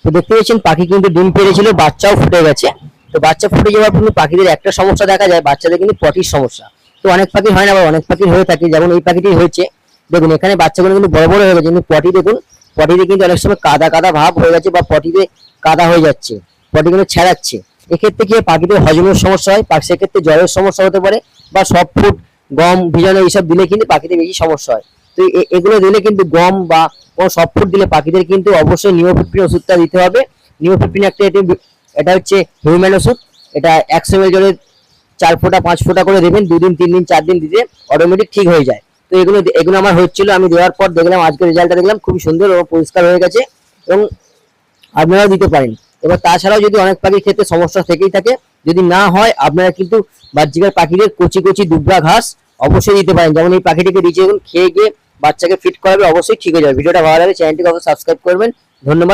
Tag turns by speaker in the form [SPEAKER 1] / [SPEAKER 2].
[SPEAKER 1] তো দেখতে পাচ্ছেন পাখি কিন্তু ডিম পেড়েছিল, বাচ্চাও ফুটে গেছে। তো বাচ্চা ফুটে যাওয়ার পর পাখিদের একটা সমস্যা দেখা যায়, বাচ্চাদের কিন্তু পটির সমস্যা। তো অনেক পাখি হয় না, আবার অনেক পাখি হয়ে থাকে, যেমন এই পাখিটি হয়েছে। দেখুন এখানে বাচ্চাগুলো কিন্তু বড় বড় হয়ে গেছে, কিন্তু পটি দেখুন, পটিতে কিন্তু অনেক সময় কাদা কাদা ভাব হয়ে গেছে বা পটিতে কাদা হয়ে যাচ্ছে, পটি কিন্তু ছেড়াচ্ছে। এক্ষেত্রে কি হয়, পাখিদের হজমের সমস্যা হয়, সেক্ষেত্রে জ্বরের সমস্যা হতে পারে, বা সফট ফুড গম ভিজানো এইসব দিলে কিন্তু পাখিদের বেশি সমস্যা হয়। তো এগুলো দিলে কিন্তু গম বা কোনো সফট ফুড দিলে পাখিদের কিন্তু অবশ্যই নিওপিপ্রিন ওষুধটা দিতে হবে। নিওপিপ্রিন একটা এটা হচ্ছে হিউম্যান ওষুধ। এটা 100 ml জলে 4 ফোঁটা 5 ফোঁটা করে দেবেন, 2 দিন 3 দিন 4 দিন দিতে অটোমেটিক ঠিক হয়ে যায়। তো এগুলো আমার হচ্ছিল, আমি দেওয়ার পর দেখলাম, আজকে রেজাল্টটা দেখলাম খুব সুন্দর এবং পরিষ্কার হয়ে গেছে। এবং আপনারাও দিতে পারেন। এবার তাছাড়াও যদি অনেক পাখির ক্ষেত্রে সমস্যা থেকেই থাকে, যদি না হয় আপনারা কিন্তু বাহ্যিকের পাখিদের কচি কচি দুবরা ঘাস অবশ্যই দিতে পারেন। যেমন এই পাখিটিকে দিচ্ছে, খেয়ে গিয়ে বাচ্চাকে ফিট করাবে, অবশ্যই ঠিক হয়ে যাবে। ভিডিওটা ভালো লাগলে চ্যানেলটিকে অবশ্যই সাবস্ক্রাইব করবেন। ধন্যবাদ।